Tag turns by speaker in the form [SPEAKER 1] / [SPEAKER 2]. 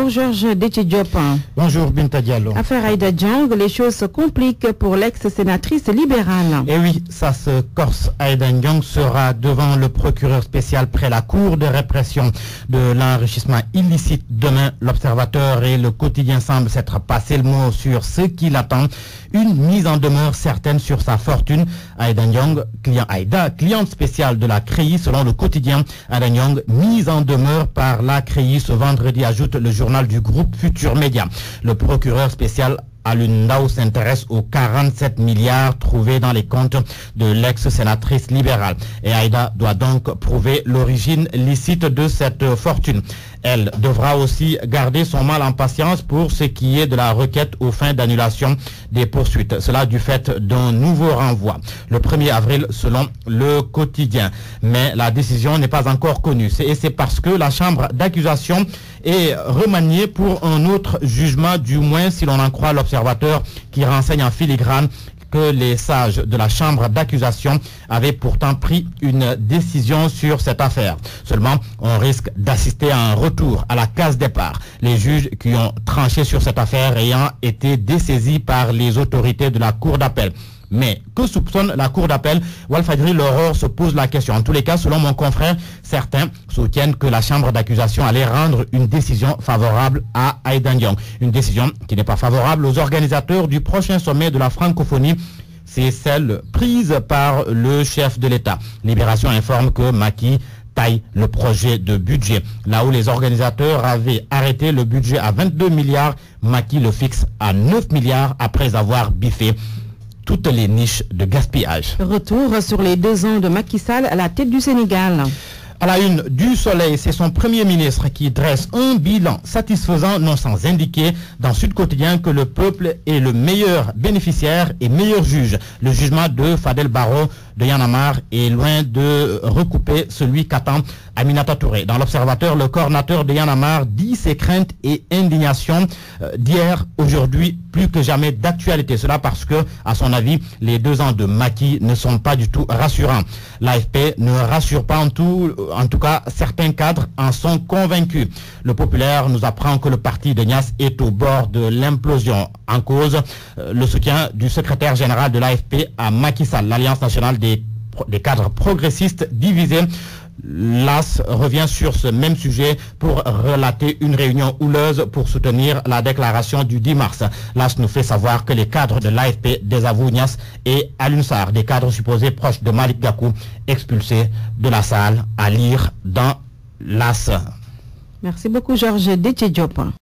[SPEAKER 1] Bonjour Georges Déthié-Diop.
[SPEAKER 2] Bonjour Binta Diallo.
[SPEAKER 1] Affaire Aïda Ndiong, les choses se compliquent pour l'ex-sénatrice libérale.
[SPEAKER 2] Et oui, ça se corse. Aïda Ndiong sera devant le procureur spécial près la Cour de répression de l'enrichissement illicite demain. L'Observateur et le Quotidien semblent s'être passé le mot sur ce qui l'attend. Une mise en demeure certaine sur sa fortune. Aïda Ndiong, cliente spéciale de la CREI selon le Quotidien. Aïda Ndiong, mise en demeure par la CREI ce vendredi, ajoute le journal du groupe Futur Média. Le procureur spécial Alioune Ndao s'intéresse aux 47 milliards trouvés dans les comptes de l'ex-sénatrice libérale. Et Aïda doit donc prouver l'origine licite de cette fortune. Elle devra aussi garder son mal en patience pour ce qui est de la requête aux fins d'annulation des poursuites. Cela du fait d'un nouveau renvoi, le 1er avril selon le Quotidien. Mais la décision n'est pas encore connue. Et c'est parce que la chambre d'accusation est remaniée pour un autre jugement, du moins si l'on en croit l'Observateur qui renseigne en filigrane que les sages de la chambre d'accusation avaient pourtant pris une décision sur cette affaire. Seulement, on risque d'assister à un retour à la case départ. Les juges qui ont tranché sur cette affaire ayant été dessaisis par les autorités de la Cour d'appel. Mais que soupçonne la Cour d'appel? Walfadjri L'Aurore se pose la question. En tous les cas, selon mon confrère, certains soutiennent que la chambre d'accusation allait rendre une décision favorable à Aïda Ndiong. Une décision qui n'est pas favorable aux organisateurs du prochain sommet de la francophonie. C'est celle prise par le chef de l'État. Libération informe que Macky taille le projet de budget. Là où les organisateurs avaient arrêté le budget à 22 milliards, Macky le fixe à 9 milliards après avoir biffé toutes les niches de gaspillage.
[SPEAKER 1] Retour sur les 2 ans de Macky Sall à la tête du Sénégal.
[SPEAKER 2] À la une du Soleil, c'est son premier ministre qui dresse un bilan satisfaisant, non sans indiquer dans Sud Quotidien que le peuple est le meilleur bénéficiaire et meilleur juge. Le jugement de Fadel Barro de Y'en a marre est loin de recouper celui qu'attend Aminata Touré. Dans l'Observateur, le coordinateur de Y'en a marre dit ses craintes et indignations d'hier, aujourd'hui, plus que jamais d'actualité. Cela parce que, à son avis, les 2 ans de Macky ne sont pas du tout rassurants. L'AFP ne rassure pas en tout cas, certains cadres en sont convaincus. Le Populaire nous apprend que le parti de Niasse est au bord de l'implosion. En cause, le soutien du secrétaire général de l'AFP à Macky Sall, l'Alliance nationale des cadres progressistes divisés. L'AS revient sur ce même sujet pour relater une réunion houleuse pour soutenir la déclaration du 10 mars. L'AS nous fait savoir que les cadres de l'AFP désavouent Niasse et Alioune Sarr, des cadres supposés proches de Malick Gakou, expulsés de la salle, à lire dans l'AS.
[SPEAKER 1] Merci beaucoup Georges Déthié-Diop.